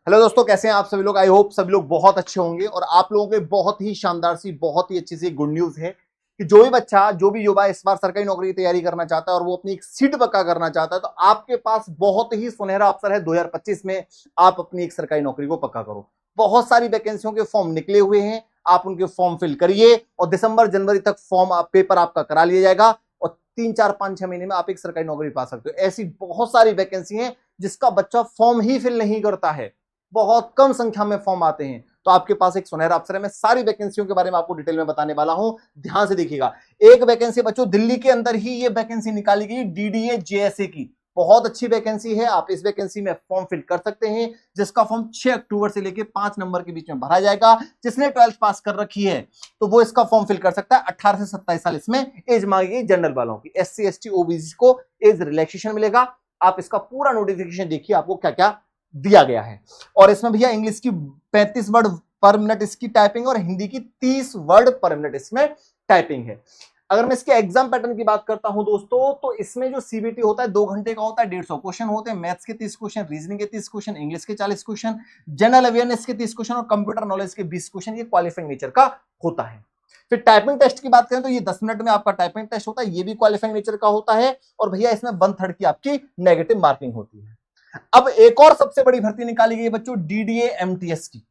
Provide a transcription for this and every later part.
Hello दोस्तों, कैसे हैं आप सभी लोग। आई होप सभी लोग बहुत अच्छे होंगे। और आप लोगों के बहुत ही शानदार सी, बहुत ही अच्छी सी गुड न्यूज है कि जो भी बच्चा, जो भी युवा इस बार सरकारी नौकरी की तैयारी करना चाहता है और वो अपनी एक सीट पक्का करना चाहता है, तो आपके पास बहुत ही सुनहरा अवसर है 2025 में आप अपनी एक सरकारी नौकरी को पक्का करो। बहुत सारी वैकेंसियों के फॉर्म निकले हुए हैं, आप उनके फॉर्म फिल करिए और दिसंबर जनवरी तक फॉर्म पेपर आपका करा लिया जाएगा और 3 4 5 6 महीने में आप एक सरकारी नौकरी पा सकते हो। ऐसी बहुत सारी वैकेंसी है जिसका बच्चा फॉर्म ही फिल नहीं करता है, बहुत कम संख्या में फॉर्म आते हैं। तो आपके पास एक सुनहरा अवसर है। मैं सारी वैकेंसियों के बारे में आपको डिटेल में बताने वाला हूं, ध्यान से देखिएगा। एक वैकेंसी बच्चों दिल्ली के अंदर ही ये वैकेंसी निकाली गई, डीडीए जेएसए की। बहुत अच्छी वैकेंसी है, आप इस वैकेंसी में फॉर्म फिल कर सकते हैं, जिसका फॉर्म 6 अक्टूबर से लेकर 5 नवंबर के बीच में भरा जाएगा। जिसने 12th पास कर रखी है तो वो इसका फॉर्म फिल कर सकता है। 18 से 27 साल इसमें एज मांगी गई जनरल वालों की। एससी एसटी ओबीसी को एज रिलैक्सेशन मिलेगा। आप इसका पूरा नोटिफिकेशन देखिए, आपको क्या क्या दिया गया है। और इसमें भैया इंग्लिश की 35 वर्ड पर मिनट इसकी टाइपिंग और हिंदी की 30 वर्ड पर मिनट इसमें टाइपिंग है। अगर मैं इसके एग्जाम पैटर्न की बात करता हूं दोस्तों, तो इसमें जो सीबीटी होता है 2 घंटे का होता है, 150 क्वेश्चन होते हैं। मैथ्स के 30 क्वेश्चन, रीजनिंग के 30 क्वेश्चन, इंग्लिश के 40 क्वेश्चन, जनरल अवेयरनेस के 30 क्वेश्चन और कंप्यूटर नॉलेज के 20 क्वेश्चन। ये क्वालिफाइंग नेचर का होता है। फिर टाइपिंग टेस्ट की बात करें तो ये 10 मिनट में आपका टाइपिंग टेस्ट होता है, ये भी क्वालिफाइंग नेचर का होता है। और भैया इसमें 1/3 की आपकी नेगेटिव मार्किंग होती है। अब एक और सबसे बड़ी भर्ती निकाली गई बच्चों, डीडीए एमटीएस की।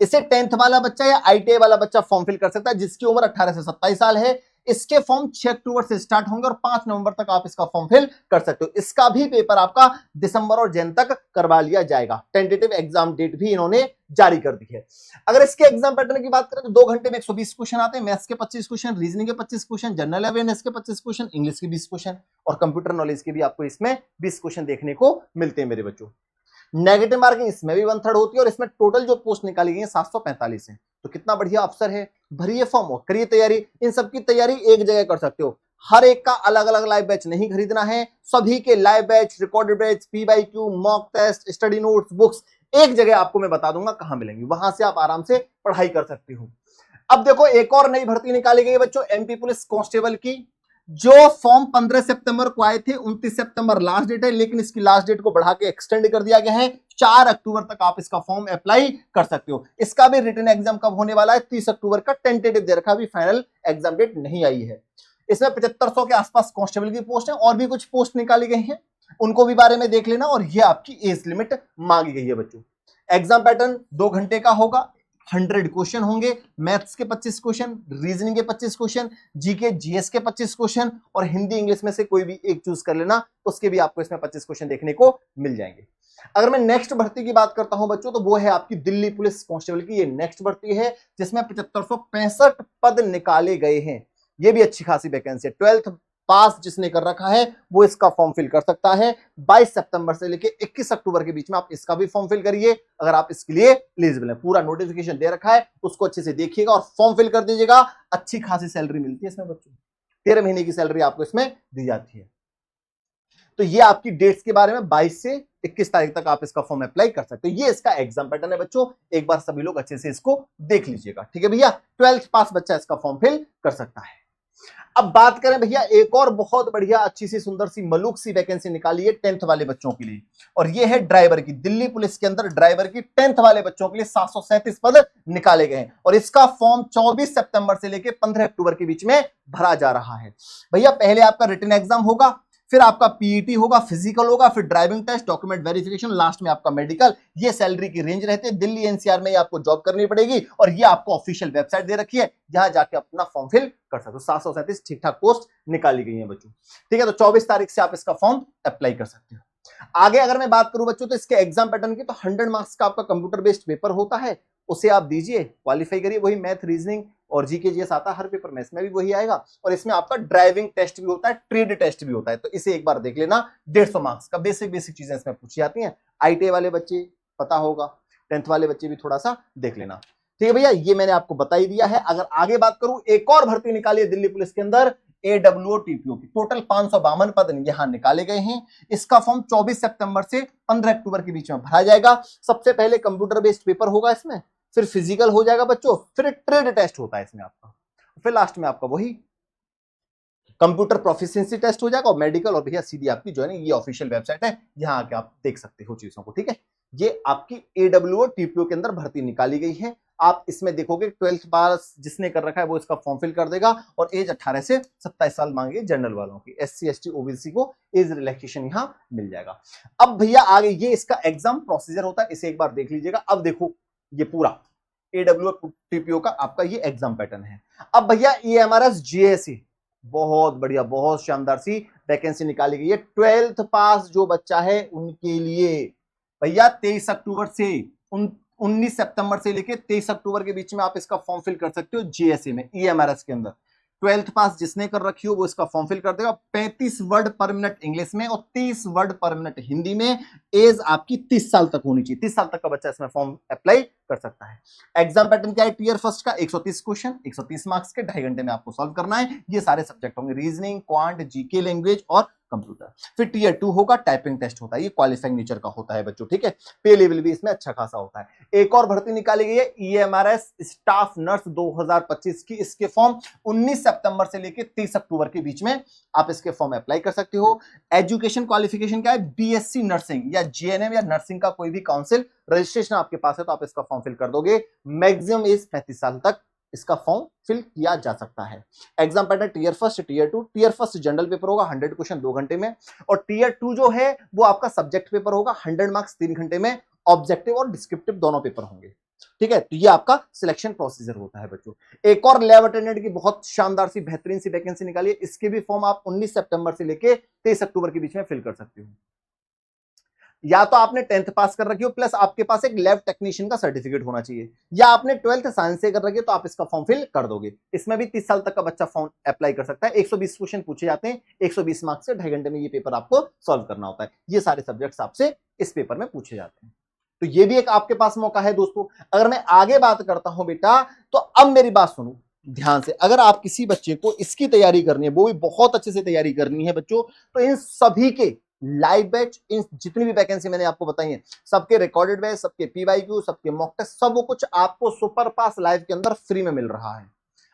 इसे 10th वाला बच्चा या आईटीआई वाला बच्चा फॉर्म फिल कर सकता है, जिसकी उम्र 18 से 27 साल है। इसके फॉर्म 6 अक्टूबर से स्टार्ट होंगे और 5 नवंबर तक आप इसका फॉर्म फिल कर सकते हो। इसका भी पेपर आपका दिसंबर और जन तक करवा लिया जाएगा। टेंटेटिव एग्जाम डेट भी इन्होंने जारी कर दी है। अगर इसके एग्जाम पैटर्न की बात करें तो 2 घंटे में 120 क्वेश्चन आते हैं। मैथ्स के 25 क्वेश्चन, रीजनिंग के 25 क्वेश्चन, जनरल अवेयरनेस के 25 क्वेश्चन, इंग्लिश के 20 क्वेश्चन और कंप्यूटर नॉलेज के भी आपको इसमें 20 क्वेश्चन देखने को मिलते हैं मेरे बच्चों। नेगेटिव मार्किंग इसमें भी 1/3 होती है और इसमें टोटल जो पोस्ट निकाली गई है 745 है। तो कितना बढ़िया अवसर है, भरिए फॉर्म और करिए तैयारी। इन सबकी तैयारी एक जगह कर सकते हो। हर एक का अलग अलग लाइव बैच नहीं खरीदना है, सभी के live batch, recorded batch, PYQ, mock test, study notes, books एक जगह आपको मैं बता दूंगा कहां मिलेंगी, वहां से आप आराम से पढ़ाई कर सकते हो। अब देखो एक और नई भर्ती निकाली गई है बच्चों, एमपी पुलिस कांस्टेबल की। जो फॉर्म 15 सितंबर को आए थे, 29 सितंबर लास्ट डेट है, लेकिन इसकी लास्ट डेट को बढ़ा के एक्सटेंड कर दिया गया है। 4 अक्टूबर तक आप इसका फॉर्म अप्लाई कर सकते हो। इसका भी रिटन एग्जाम कब होने वाला है, 30 अक्टूबर का टेंटेटिव दे रखा, अभी फाइनल एग्जाम डेट नहीं आई है। इसमें 7500 के आसपास कांस्टेबल की पोस्ट है और भी कुछ पोस्ट निकाली गई हैं, उनको भी बारे में देख लेना। और ये आपकी एज लिमिट मांगी गई है बच्चों। एग्जाम पैटर्न 2 घंटे का होगा, 100 क्वेश्चन होंगे। मैथ्स के 25 क्वेश्चन, रीजनिंग के 25 क्वेश्चन, जीके जीएस के 25 क्वेश्चन और हिंदी इंग्लिश में से कोई भी एक चूज कर लेना, उसके भी आपको इसमें 25 क्वेश्चन देखने को मिल जाएंगे। अगर मैं नेक्स्ट भर्ती की बात करता हूं बच्चों, तो वो है आपकी दिल्ली पुलिस कांस्टेबल की। ये नेक्स्ट भर्ती है जिसमें 7565 पद निकाले गए हैं। ये भी अच्छी खासी वैकेंसी है। 12th पास जिसने कर रखा है वो इसका फॉर्म फिल कर सकता है। 22 सितंबर से लेकर 21 अक्टूबर के बीच में आप इसका भी फॉर्म फिल करिए, अगर आप इसके लिए एलिजिबल हैं। पूरा नोटिफिकेशन दे रखा है, उसको अच्छे से देखिएगा और फॉर्म फिल कर दीजिएगा। अच्छी खासी सैलरी मिलती है इसमें बच्चों, 13 महीने की सैलरी आपको इसमें दी जाती है। तो ये आपकी डेट्स के बारे में 22 से 21 तारीख तक आप इसका फॉर्म अप्लाई कर सकते हो। ये इसका एग्जाम पैटर्न है बच्चों, एक बार सभी लोग अच्छे से इसको देख लीजिएगा, ठीक है भैया। 12th पास बच्चा इसका फॉर्म फिल कर सकता है। अब बात करें भैया, एक और बहुत बढ़िया अच्छी सी सुंदर सी मलूक सी वैकेंसी निकाली है 10th वाले बच्चों के लिए, और ये है ड्राइवर की। दिल्ली पुलिस के अंदर ड्राइवर की 10th वाले बच्चों के लिए 737 पद निकाले गए हैं और इसका फॉर्म 24 सितंबर से लेकर 15 अक्टूबर के बीच में भरा जा रहा है। भैया पहले आपका रिटन एग्जाम होगा, फिर आपका पीईटी होगा, फिजिकल होगा, फिर driving test, document verification, last में आपका मेडिकल। ये सैलरी की रेंज रहते हैं। दिल्ली एनसीआर में आपको जॉब करनी पड़ेगी और ये आपको ऑफिशियल वेबसाइट दे रखी है, जहां जाके अपना फॉर्म फिल कर सकते हो। 737 ठीक ठाक पोस्ट निकाली गई है बच्चों, ठीक है। तो 24 तारीख से आप इसका फॉर्म अप्लाई कर सकते हो। आगे अगर मैं बात करूं बच्चों, तो इसके एग्जाम पैटर्न की, तो 100 मार्क्स का आपका कंप्यूटर बेस्ड पेपर होता है, उसे आप दीजिए, क्वालिफाई करिए। वही मैथ, रीजनिंग और जीके जीएस आता है हर पेपर में, इसमें भी वही आएगा। और इसमें आपका ड्राइविंग टेस्ट भी होता है, ट्रेड टेस्ट भी होता है, तो इसे एक बार देख लेना। 150 मार्क्स का बेसिक चीजें इसमें पूछी जाती हैं। आईटीआई वाले बच्चे पता होगा, 10th वाले बच्चे भी थोड़ा सा देख लेना, ठीक है भैया। ये मैंने आपको बता ही दिया है। अगर आगे बात करूं, एक और भर्ती निकाली है दिल्ली पुलिस के अंदर, एडब्ल्यूओ टीपीओ की। टोटल 552 पद यहां निकाले गए हैं। इसका फॉर्म 24 सितंबर से 15 अक्टूबर के बीच में भरा जाएगा। सबसे पहले कंप्यूटर बेस्ड पेपर होगा इसमें, फिर फिजिकल हो जाएगा बच्चों, फिर ट्रेड टेस्ट होता है इसमें आपका, फिर लास्ट में आपका वही कंप्यूटर प्रोफिशिएंसी टेस्ट हो जाएगा और मेडिकल। और भैया सीधी आपकी ज्वाइनिंग, ये ऑफिशियल वेबसाइट है, यहां आके आप देख सकते हो चीजों को, ठीक है। ये आपकी AWO TPO के अंदर भर्ती निकाली गई है। आप इसमें देखोगे 12th पास जिसने कर रखा है वो इसका फॉर्म फिल कर देगा और एज 18 से 27 साल मांगे जनरल वालों की। SC ST OBC को एज रिलैक्सेशन यहां मिल जाएगा। अब भैया आगे ये इसका एग्जाम प्रोसीजर होता है, इसे एक बार देख लीजिएगा। अब देखो ये पूरा AWO TPO का आपका ये एग्जाम पैटर्न है। अब भैया EMRS GSE बहुत बढ़िया, बहुत शानदार सी वैकेंसी निकाली गई है 12th पास जो बच्चा है उनके लिए। भैया 23 अक्टूबर से 19 सितंबर से लेके 23 अक्टूबर के बीच में आप इसका फॉर्म फिल कर सकते हो GSE में, EMRS के अंदर। 12th पास जिसने कर रखी हो वो इसका फॉर्म फिल कर देगा। 35 वर्ड पर मिनट इंग्लिश में और 30 वर्ड पर मिनट हिंदी में। एज आपकी 30 साल तक होनी चाहिए। 30 साल तक का बच्चा इसमें फॉर्म अप्लाई कर सकता है। एग्जाम पैटर्न क्या है? टीयर फर्स्ट का 130 क्वेश्चन, 130 मार्क्स के 2.5 घंटे में आपको सॉल्व करना है। ये सारे सब्जेक्ट होंगे, रीजनिंग, क्वांट, जीके, लैंग्वेज और कंप्यूटर। फिर टीयर 2 होगा, टाइपिंग टेस्ट होता है, ये क्वालिफाइंग नेचर का होता है बच्चों, ठीक है। पे लेवल भी इसमें अच्छा खासा होता है। एक और भर्ती निकाली गई है EMRS स्टाफ नर्स 2025 की। इसके फॉर्म 19 सितंबर से लेकर 30 अक्टूबर के बीच में आप इसके फॉर्म अप्लाई कर सकते हो। एजुकेशन क्वालिफिकेशन क्या है? BSc नर्सिंग या GNM या नर्सिंग का कोई भी काउंसिल रजिस्ट्रेशन आपके पास है तो आप इसका फॉर्म फिल कर दोगे। मैक्सिमम एज 35 साल तक इसका फॉर्म फिल किया जा सकता है। Exam pattern tier first, tier 2। Tier first general paper होगा 100 क्वेश्चन 2 घंटे में, और टीयर 2 जो है वो आपका सब्जेक्ट पेपर होगा 100 मार्क्स 3 घंटे में। ऑब्जेक्टिव और डिस्क्रिप्टिव दोनों पेपर होंगे, ठीक है। तो ये आपका सिलेक्शन प्रोसीजर होता है बच्चों। एक और लैब अटेंडेंट की बहुत शानदार सी बेहतरीन सी वैकेंसी निकाली है। इसके भी फॉर्म आप 19 सितंबर से लेके 23 अक्टूबर के बीच में फिल कर सकते हो। या तो आपने 10th पास कर रखी हो प्लस आपके पास एक लैब टेक्नीशियन का सर्टिफिकेट होना चाहिए, या आपने 12th साइंस से कर रखी है तो आप इसका फॉर्म फिल कर दोगे। इसमें भी 30 साल तक का बच्चा फॉर्म अप्लाई कर सकता है। 120 क्वेश्चन पूछे जाते हैं, 120 मार्क्स से 2.5 घंटे में ये पेपर आपको सॉल्व करना होता है। ये सारे सब्जेक्ट्स आपसे इस पेपर में पूछे जाते हैं। तो ये भी एक आपके पास मौका है दोस्तों। अगर मैं आगे बात करता हूं बेटा, तो अब मेरी बात सुनो ध्यान से। अगर आप किसी बच्चे को इसकी तैयारी करनी है, वो भी बहुत अच्छे से तैयारी करनी है बच्चों, तो इन सभी के लाइव बैच, इन जितनी भी वैकेंसी मैंने आपको बताई है, सबके रिकॉर्डेड बैच, सबके PYQ, सबके मॉक टेस्ट, सब कुछ आपको सुपर पास लाइव के अंदर फ्री में मिल रहा है।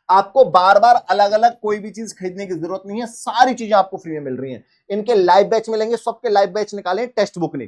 आपको बार बार अलग अलग कोई भी चीज खरीदने की जरूरत नहीं है, सारी चीजें आपको फ्री में मिल रही हैं। इनके लाइव बैच मिलेंगे, सबके लाइव बैच निकाले टेक्स्ट बुक ने।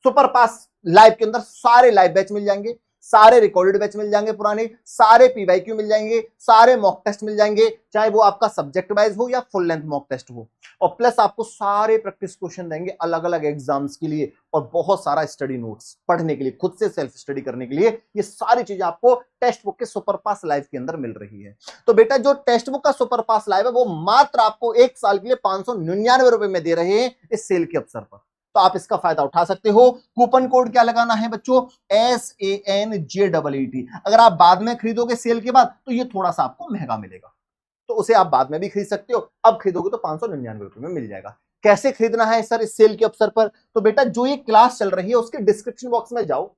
सुपर पास लाइव के अंदर सारे लाइव बैच मिल जाएंगे, सारे रिकॉर्डेड बैच मिल जाएंगे, पुराने सारे PYQ मिल जाएंगे, सारे मॉक टेस्ट मिल जाएंगे, चाहे वो आपका सब्जेक्ट वाइज हो या फुल लेंथ मॉक टेस्ट हो। और प्लस आपको सारे प्रैक्टिस क्वेश्चन देंगे अलग अलग एग्जाम्स के लिए, और बहुत सारा स्टडी नोट्स पढ़ने के लिए, खुद से सेल्फ स्टडी करने के लिए। ये सारी चीजें आपको टेक्स्ट बुक के सुपर पास लाइव के अंदर मिल रही है। तो बेटा जो टेक्स्ट बुक का सुपर पास लाइव है वो मात्र आपको 1 साल के लिए 599 रुपए में दे रहे हैं इस सेल के अवसर पर। तो आप इसका फायदा उठा सकते हो। कूपन कोड क्या लगाना है बच्चों? SANJEET। अगर आप बाद में खरीदोगे सेल के बाद तो ये थोड़ा सा आपको महंगा मिलेगा, तो उसे आप बाद में भी खरीद सकते हो। अब खरीदोगे तो 599 रुपए में मिल जाएगा। कैसे खरीदना है सर इस सेल के अवसर पर? तो बेटा जो ये क्लास चल रही है उसके डिस्क्रिप्शन बॉक्स में जाओ,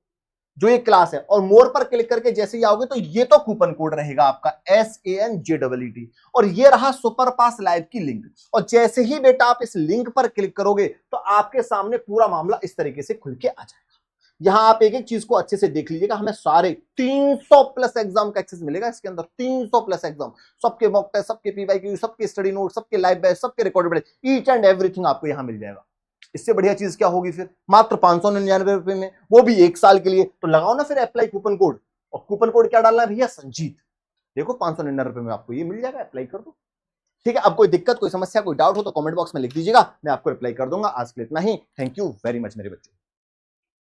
जो ये क्लास है, और मोर पर क्लिक करके जैसे ही आओगे तो ये तो कूपन कोड रहेगा आपका SANJEET, और ये रहा सुपर पास लाइव की लिंक। और जैसे ही बेटा आप इस लिंक पर क्लिक करोगे तो आपके सामने पूरा मामला इस तरीके से खुल के आ जाएगा। यहां आप एक एक चीज को अच्छे से देख लीजिएगा। हमें सारे 300 प्लस एग्जाम का एक्सेस मिलेगा इसके अंदर, 300 प्लस एग्जाम, सबके मॉक टेस्ट, सबके PYQ, सबके स्टडी नोट, सबके लाइव बैच, सबके recorded batch, each and everything आपको यहां मिल जाएगा। इससे बढ़िया चीज क्या होगी फिर? मात्र 599 रुपए में, वो भी 1 साल के लिए। तो लगाओ ना फिर अप्लाई कूपन कोड। और कूपन कोड क्या डालना है भैया? संजीत। देखो 599 रुपए में आपको ये मिल जाएगा, अप्लाई कर दो। ठीक है। अब कोई दिक्कत, कोई समस्या, कोई डाउट हो तो कमेंट बॉक्स में लिख दीजिएगा, मैं आपको रिप्लाई कर दूंगा। आज के लिए इतना ही। थैंक यू वेरी मच मेरे बच्चों।